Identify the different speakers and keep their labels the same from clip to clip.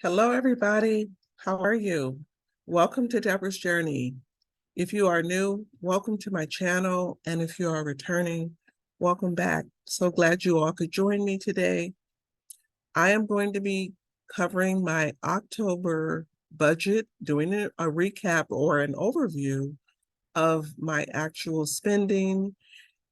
Speaker 1: Hello, everybody. How are you? Welcome to Deborah's Journey. If you are new, welcome to my channel. And if you are returning, welcome back. So glad you all could join me today. I am going to be covering my October budget, doing a recap or an overview of my actual spending,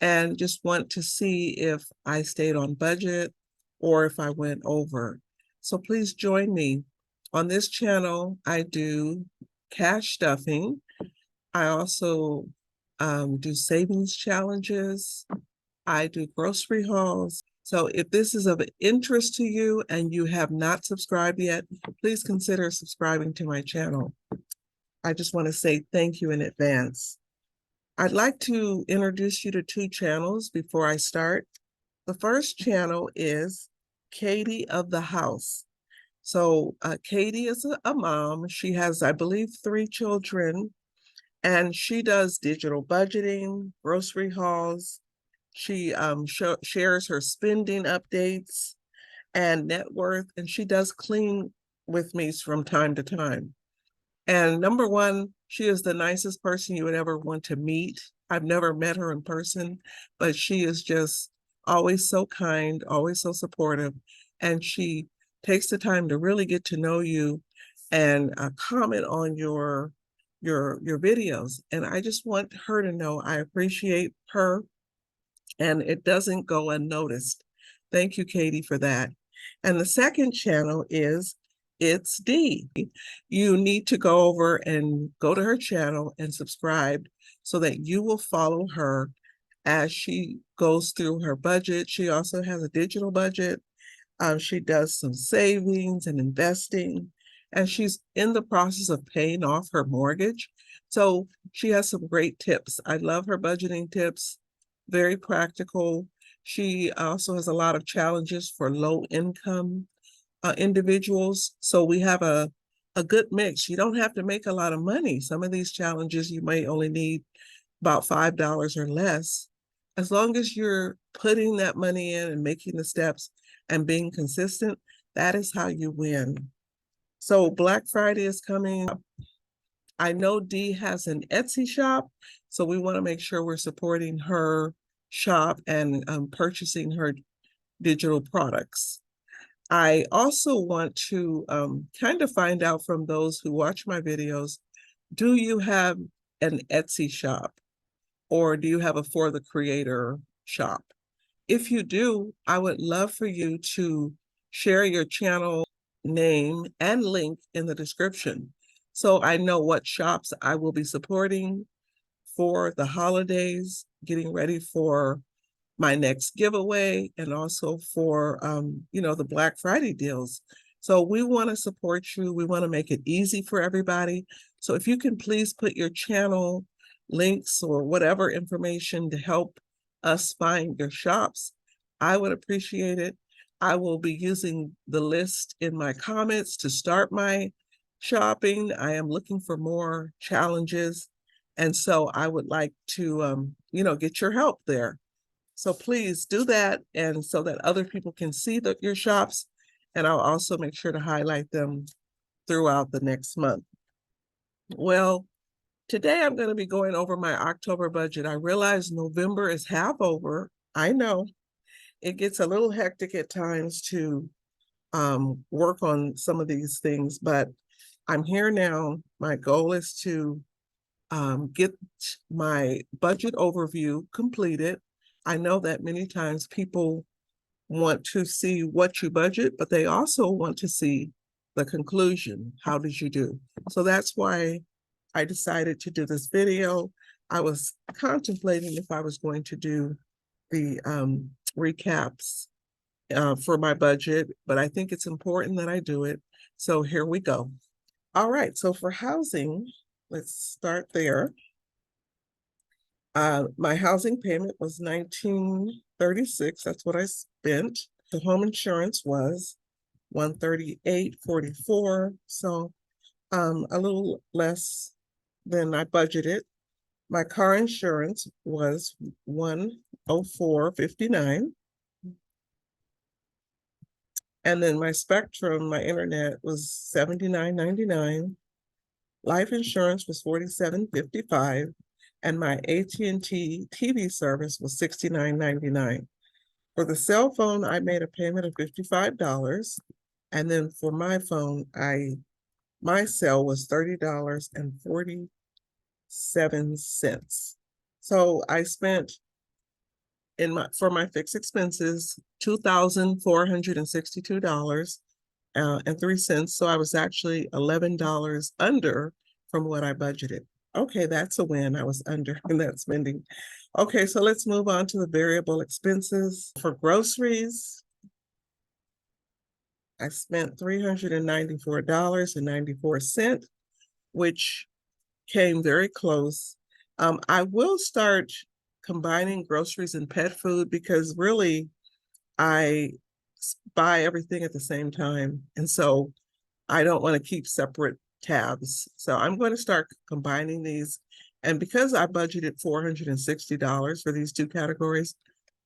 Speaker 1: and just want to see if I stayed on budget or if I went over. So please join me. On this channel, I do cash stuffing. I also do savings challenges. I do grocery hauls. So if this is of interest to you and you have not subscribed yet, please consider subscribing to my channel. I just want to say thank you in advance. I'd like to introduce you to two channels before I start. The first channel is Katie of the House. So Katie is a mom. She has, I believe, 3 children, and she does digital budgeting, grocery hauls. She shares her spending updates and net worth, and she does clean with me from time to time. And number one, she is the nicest person you would ever want to meet. I've never met her in person, but she is just always so kind, always so supportive. And she takes the time to really get to know you and comment on your videos. And I just want her to know I appreciate her and it doesn't go unnoticed. Thank you, Katie, for that. And the second channel is It's D. You need to go over and go to her channel and subscribe so that you will follow her as she goes through her budget. She also has a digital budget. She does some savings and investing, and she's in the process of paying off her mortgage. So she has some great tips. I love her budgeting tips, very practical. She also has a lot of challenges for low income individuals. So we have a good mix. You don't have to make a lot of money. Some of these challenges you may only need about $5 or less. As long as you're putting that money in and making the steps and being consistent, that is how you win. So Black Friday is coming up. I know Dee has an Etsy shop, so we want to make sure we're supporting her shop and purchasing her digital products. I also want to kind of find out from those who watch my videos, do you have an Etsy shop or do you have a For the Creator shop? If you do, I would love for you to share your channel name and link in the description so I know what shops I will be supporting for the holidays, getting ready for my next giveaway, and also for the Black Friday deals. So we want to support you. We want to make it easy for everybody. So if you can please put your channel links or whatever information to help us find your shops, I would appreciate it. I will be using the list in my comments to start my shopping. I am looking for more challenges. And so I would like to, get your help there. So please do that, and so that other people can see your shops. And I'll also make sure to highlight them throughout the next month. Well, today I'm going to be going over my October budget. I realize November is half over. I know it gets a little hectic at times to work on some of these things, but I'm here now. My goal is to get my budget overview completed. I know that many times people want to see what you budget, but they also want to see the conclusion. How did you do? So that's why I decided to do this video. I was contemplating if I was going to do the recaps for my budget, but I think it's important that I do it. So here we go. All right, so for housing, let's start there. My housing payment was $19.36. That's what I spent. The home insurance was $138.44. So a little less than I budgeted. My car insurance was $104.59. And then my Spectrum, my internet was $79.99. Life insurance was $47.55, and my AT&T TV service was $69.99. For the cell phone, I made a payment of $55, and then for my phone, my cell was $30.47. So I spent for my fixed expenses $2,462 and 3 cents. So I was actually $11 under from what I budgeted. Okay, that's a win. I was under in that spending. Okay, so let's move on to the variable expenses. For groceries, I spent $394.94, which came very close. I will start combining groceries and pet food because really I buy everything at the same time. And so I don't want to keep separate tabs. So I'm going to start combining these. And because I budgeted $460 for these two categories,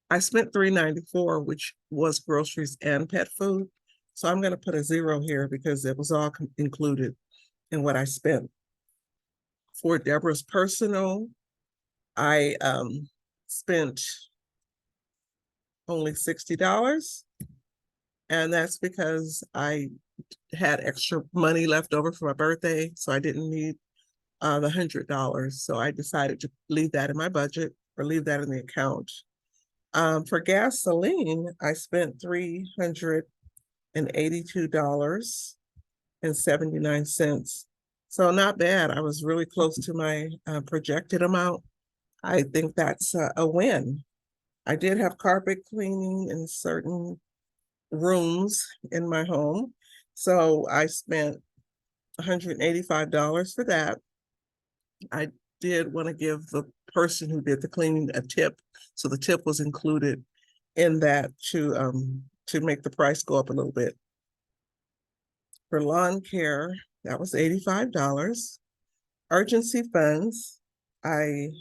Speaker 1: I spent $394, which was groceries and pet food. So I'm going to put a 0 here because it was all included in what I spent. For Deborah's personal, I spent only $60. And that's because I had extra money left over for my birthday, so I didn't need the $100. So I decided to leave that in my budget or leave that in the account. For gasoline, I spent $382.79. So not bad. I was really close to my projected amount. I think that's a win. I did have carpet cleaning in certain rooms in my home. So I spent $185 for that. I did want to give the person who did the cleaning a tip. So the tip was included in that to make the price go up a little bit. For lawn care, that was $85. Urgency funds, I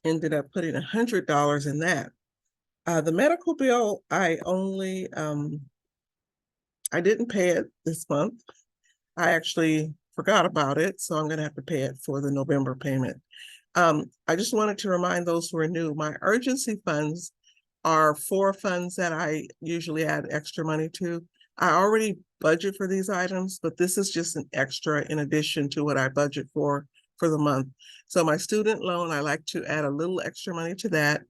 Speaker 1: ended up putting $100 in that. The medical bill, I didn't pay it this month. I actually forgot about it, so I'm going to have to pay it for the November payment. I just wanted to remind those who are new, my urgency funds are 4 funds that I usually add extra money to. I already budget for these items, but this is just an extra in addition to what I budget for the month. So my student loan, I like to add a little extra money to that,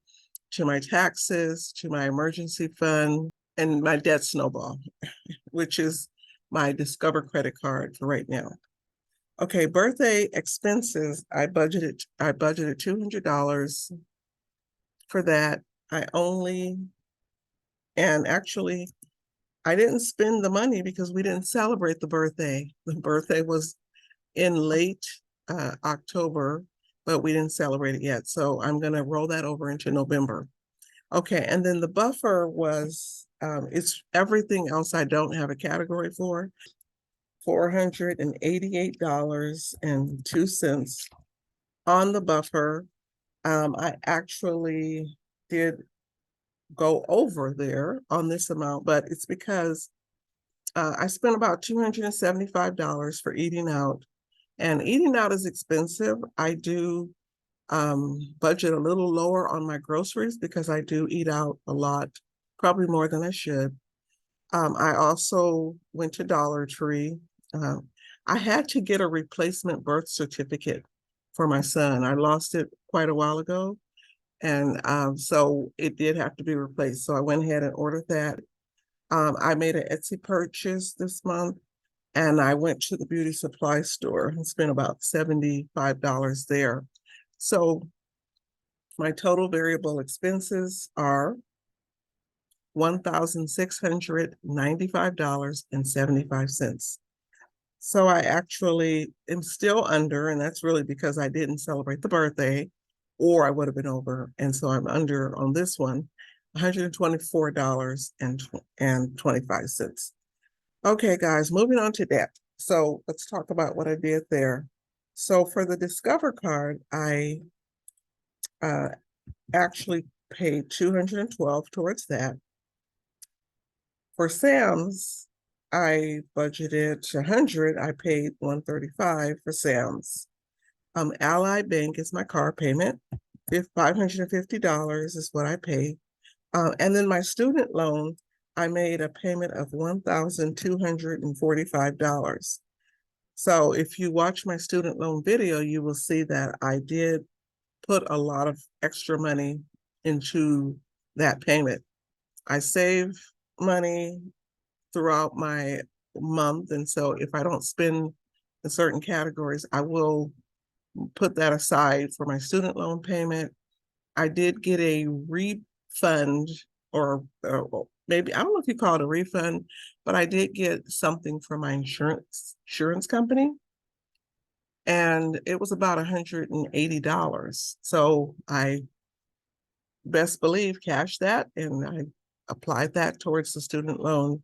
Speaker 1: to my taxes, to my emergency fund, and my debt snowball, which is my Discover credit card for right now. Okay, birthday expenses, I budgeted $200 for that. Actually, I didn't spend the money because we didn't celebrate the birthday. The birthday was in late October, but we didn't celebrate it yet. So I'm going to roll that over into November. Okay, and then the buffer was, it's everything else I don't have a category for. $488.02 on the buffer. I actually did go over there on this amount, but it's because I spent about $275 for eating out, and eating out is expensive. I do budget a little lower on my groceries because I do eat out a lot, probably more than I should. I also went to Dollar Tree. I had to get a replacement birth certificate for my son. I lost it quite a while ago, and so it did have to be replaced. So I went ahead and ordered that. I made an Etsy purchase this month, and I went to the beauty supply store and spent about $75 there. So my total variable expenses are $1,695.75. So I actually am still under, and that's really because I didn't celebrate the birthday, or I would have been over. And so I'm under on this one, $124.25. Okay, guys, moving on to debt. So let's talk about what I did there. So for the Discover card, I actually paid $212 towards that. For Sam's, I budgeted 100. I paid 135 for Sam's. Ally Bank is my car payment. $550 is what I paid. And then my student loan, I made a payment of $1,245. So if you watch my student loan video, you will see that I did put a lot of extra money into that payment. I save money throughout my month. And so if I don't spend in certain categories, I will put that aside for my student loan payment. I did get a refund, or maybe, I don't know if you call it a refund, but I did get something from my insurance company. And it was about $180. So I best believe cashed that, and I applied that towards the student loan.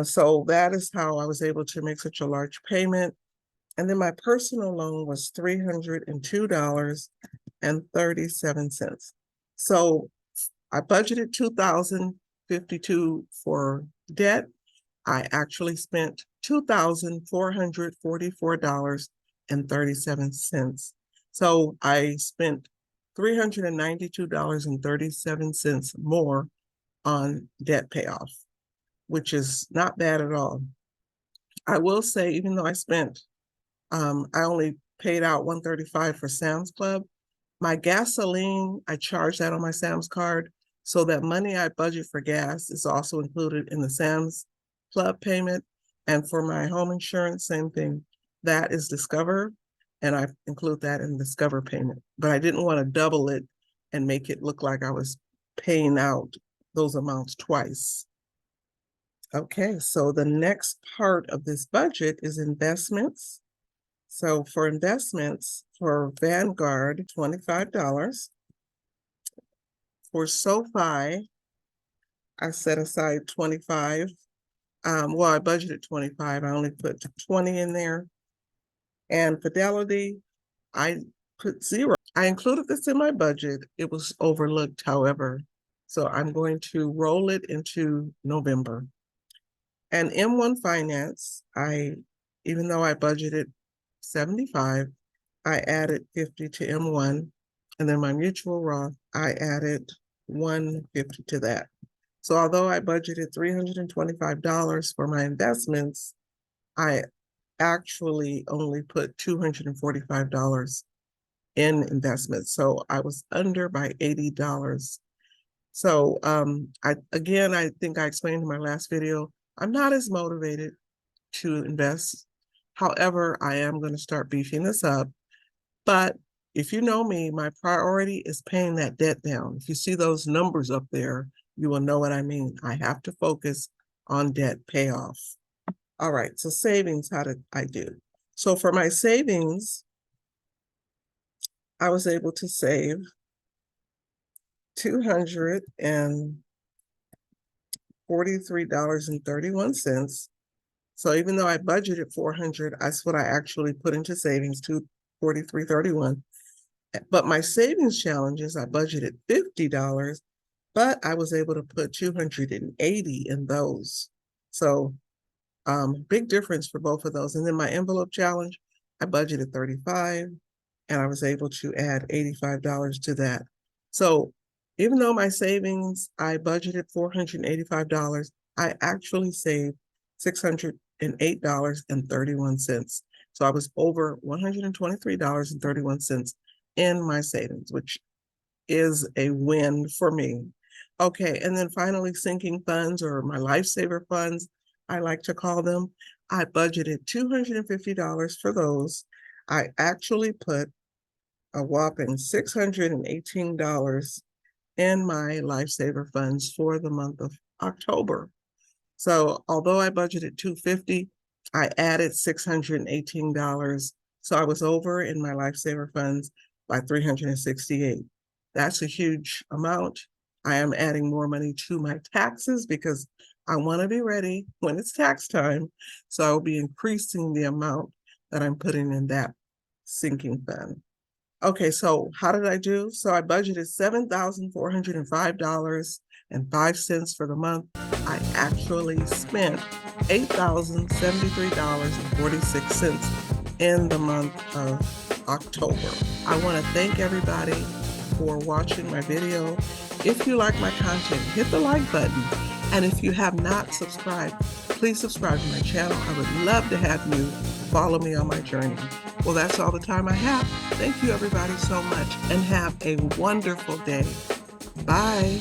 Speaker 1: So that is how I was able to make such a large payment. And then my personal loan was $302.37. So I budgeted $2,052 for debt. I actually spent $2,444.37. So I spent $392.37 more on debt payoff, which is not bad at all. I will say, even though I only paid out $135 for Sam's Club, my gasoline, I charge that on my Sam's card. So that money I budget for gas is also included in the Sam's Club payment. And for my home insurance, same thing. That is Discover, and I include that in the Discover payment. But I didn't want to double it and make it look like I was paying out those amounts twice. Okay, so the next part of this budget is investments. So for investments, for Vanguard, $25. For SoFi, I set aside 25. Well, I budgeted 25. I only put 20 in there. And Fidelity, I put 0. I included this in my budget. It was overlooked, however. So I'm going to roll it into November. And M1 Finance, even though I budgeted 75, I added 50 to M1. And then my mutual Roth, I added 150 to that. So although I budgeted $325 for my investments, I actually only put $245 in investments. So I was under by $80. So I think I explained in my last video, I'm not as motivated to invest. However, I am going to start beefing this up. But if you know me, my priority is paying that debt down. If you see those numbers up there, you will know what I mean. I have to focus on debt payoff. All right, so savings, how did I do? So for my savings, I was able to save $243.31. So even though I budgeted 400, that's what I actually put into savings, $243.31. But my savings challenges, I budgeted $50, but I was able to put 280 in those. So big difference for both of those. And then my envelope challenge, I budgeted 35, and I was able to add $85 to that. So even though my savings, I budgeted $485, I actually saved $608.31. So I was over $123.31 in my savings, which is a win for me. Okay, and then finally, sinking funds, or my lifesaver funds, I like to call them. I budgeted $250 for those. I actually put a whopping $618 in my lifesaver funds for the month of October. So although I budgeted $250, I added $618. So I was over in my lifesaver funds by $368. That's a huge amount. I am adding more money to my taxes because I want to be ready when it's tax time. So I will be increasing the amount that I'm putting in that sinking fund. Okay, so how did I do? So I budgeted $7,405 $8,078.05 for the month. I actually spent $8,073.46 in the month of October. I want to thank everybody for watching my video. If you like my content, hit the like button. And if you have not subscribed, please subscribe to my channel. I would love to have you follow me on my journey. Well, that's all the time I have. Thank you everybody so much and have a wonderful day. Bye.